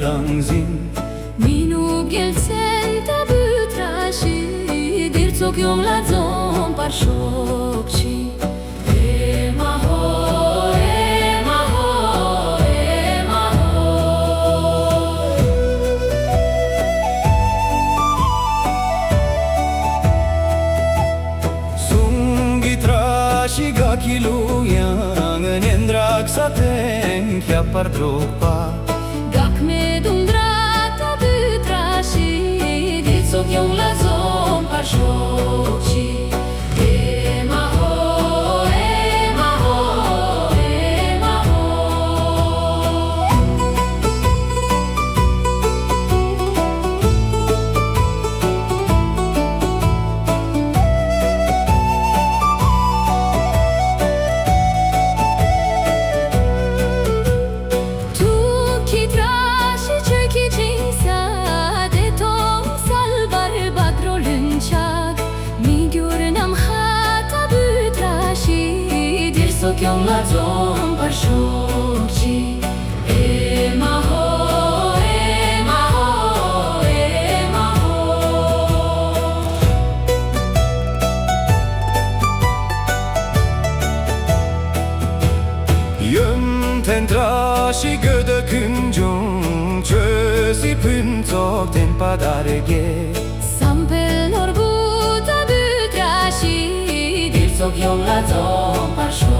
rangzin Minu gelsen ta bytrashi Dircok jon ladzon par shokçi Ema ho, ema ho, ema ho Sungi trashi gakiluyan Nendrak saten kya par dropa Gak me dumdrata bytrashi Dircok jon ladzon par shokçi Ema ho, ema ho, ema ho Tu ki trashi çöki cinsa De tom salvar badrolun çak Mi görünam hata bytrashi Dircok jon ladzon par shokçi Ema ho, ema ho, ema ho Yönten trashi gödö kunjung Çösi püntok ten padarge Sampel norbuta bytrashi Dircok jon ladzon par shokçi